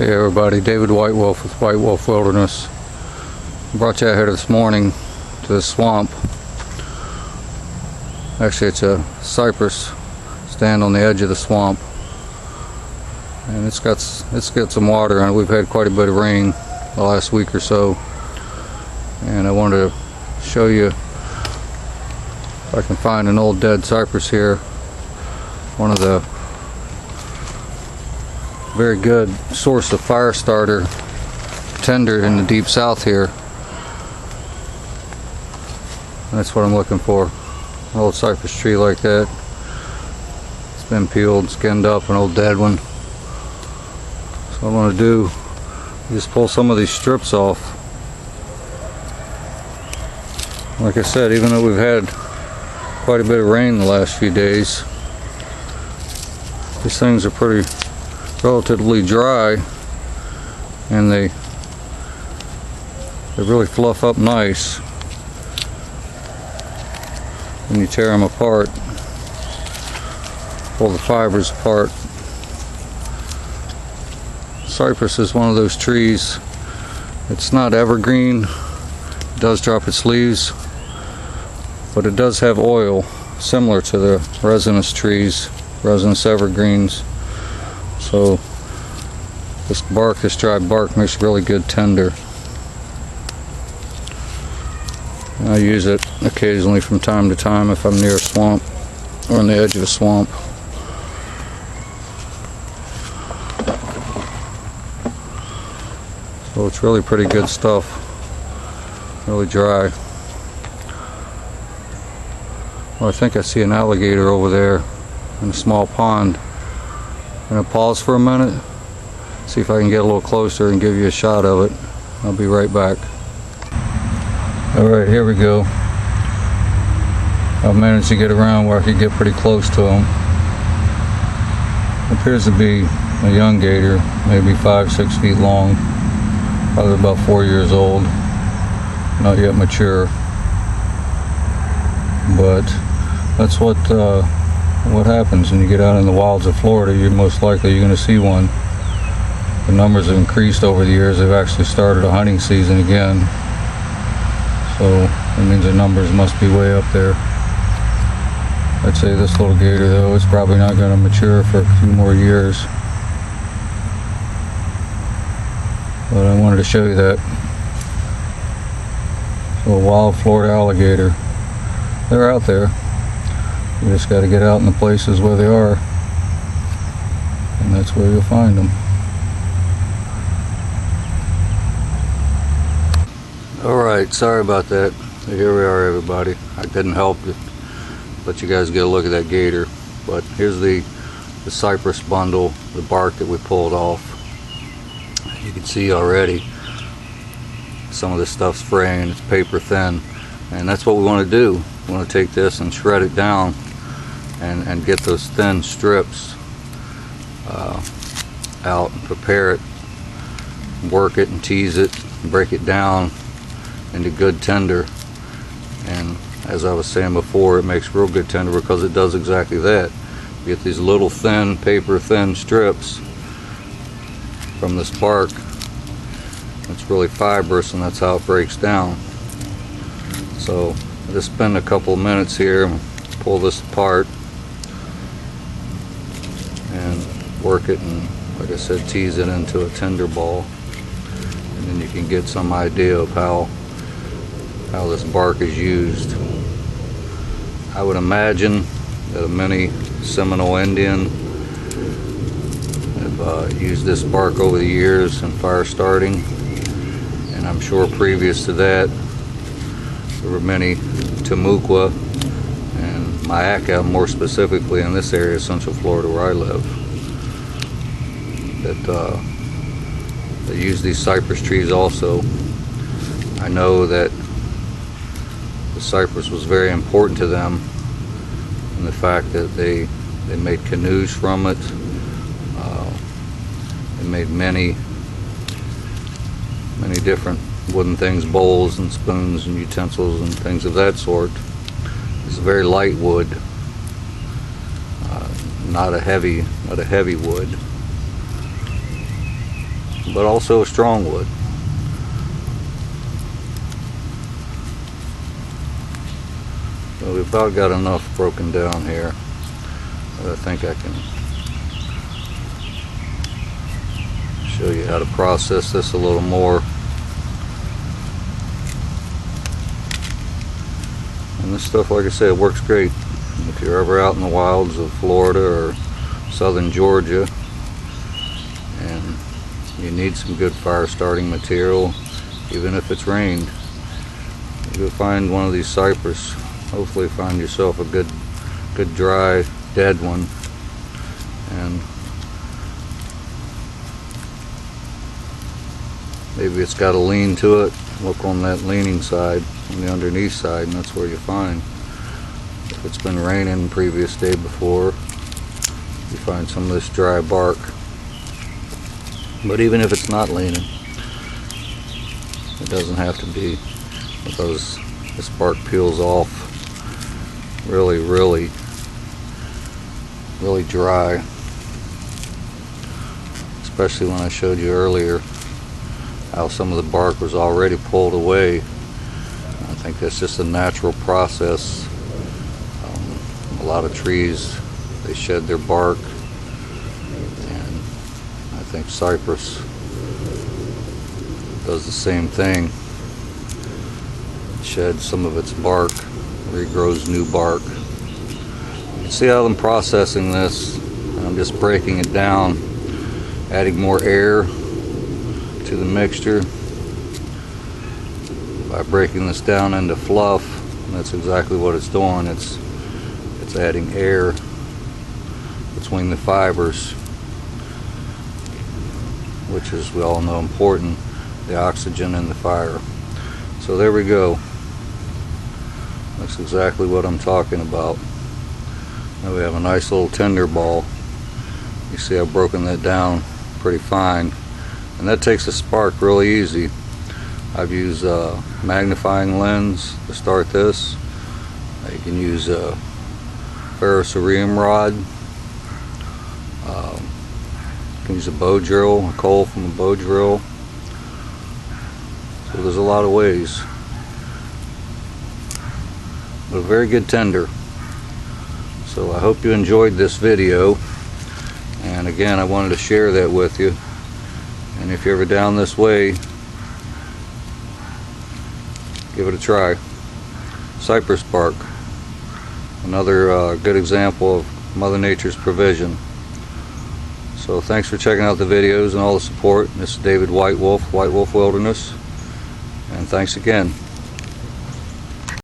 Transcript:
Hey everybody, David White Wolfe with White Wolfe Wilderness. Brought you out here this morning to the swamp. Actually, it's a cypress stand on the edge of the swamp, and it's got some water in it. We've had quite a bit of rain the last week or so, and I wanted to show you if I can find an old dead cypress here. One of the very good source of fire starter tinder in the deep south here. That's what I'm looking for. An old cypress tree like that. It's been peeled, skinned up, an old dead one. So what I'm going to do is just pull some of these strips off. Like I said, even though we've had quite a bit of rain the last few days, these things are pretty relatively dry, and they really fluff up nice when you tear them apart, pull the fibers apart. Cypress is one of those trees. It's not evergreen. It does drop its leaves, but it does have oil similar to the resinous trees, resinous evergreens. So this dry bark makes really good tinder. And I use it occasionally from time to time if I'm near a swamp or on the edge of a swamp. So it's really pretty good stuff. Really dry. Well, I think I see an alligator over there in a small pond. I'm going to pause for a minute, see if I can get a little closer and give you a shot of it. I'll be right back. Alright, here we go. I've managed to get around where I could get pretty close to him. Appears to be a young gator, maybe 5-6 feet long, probably about 4 years old, not yet mature. But that's what happens when you get out in the wilds of Florida. You're most likely going to see one. The numbers have increased over the years. They've actually started a hunting season again, so that means the numbers must be way up there. I'd say this little gator, though, it's probably not going to mature for a few more years, but I wanted to show you that. So a wild Florida alligator, they're out there. You just got to get out in the places where they are, and that's where you'll find them. Alright, sorry about that. Here we are, everybody. I couldn't help it, let you guys get a look at that gator. But here's the cypress bundle, the bark that we pulled off. You can see already some of this stuff's fraying. It's paper thin, and that's what we want to do. We want to take this and shred it down and get those thin strips out and prepare it, work it and tease it, and break it down into good tinder. And as I was saying before, it makes real good tinder because it does exactly that. You get these little thin, paper thin strips from this bark. It's really fibrous, and that's how it breaks down. So I just spend a couple of minutes here and pull this apart and work it, and like I said, tease it into a tinder ball, and then you can get some idea of how this bark is used. I would imagine that many Seminole Indian have used this bark over the years in fire starting, and I'm sure previous to that there were many Timucua and Mayaca, more specifically in this area, Central Florida where I live, that use these cypress trees also. I know that the cypress was very important to them, and the fact that they made canoes from it. They made many different wooden things, bowls and spoons and utensils and things of that sort. It's a very light wood, not a heavy wood. but also a strong wood. So we've about got enough broken down here that I think I can show you how to process this a little more. And this stuff, like I said, works great if you're ever out in the wilds of Florida or southern Georgia and you need some good fire starting material. Even if it's rained, you go find one of these cypress. Hopefully find yourself a good dry dead one, and maybe it's got a lean to it. Look on that leaning side, on the underneath side, and that's where you find. If it's been raining the previous day before, you find some of this dry bark. But even if it's not leaning, it doesn't have to be, because this bark peels off really dry, especially when I showed you earlier how some of the bark was already pulled away. I think that's just a natural process. A lot of trees, they shed their bark, and I think cypress does the same thing. It sheds some of its bark, regrows new bark. You can see how I'm processing this. I'm just breaking it down, adding more air to the mixture by breaking this down into fluff. And that's exactly what it's doing. It's adding air between the fibers, which is, we all know, important, the oxygen in the fire. So there we go. That's exactly what I'm talking about. Now we have a nice little tinder ball. You see I've broken that down pretty fine, and that takes a spark really easy. I've used a magnifying lens to start this. You can use a ferrocerium rod. You can use a bow drill, a coal from a bow drill. So there's a lot of ways. But a very good tinder. So I hope you enjoyed this video. And again, I wanted to share that with you. And if you're ever down this way, give it a try. Cypress bark. Another good example of Mother Nature's provision. So thanks for checking out the videos and all the support. This is David White Wolfe, White Wolfe Wilderness. And thanks again.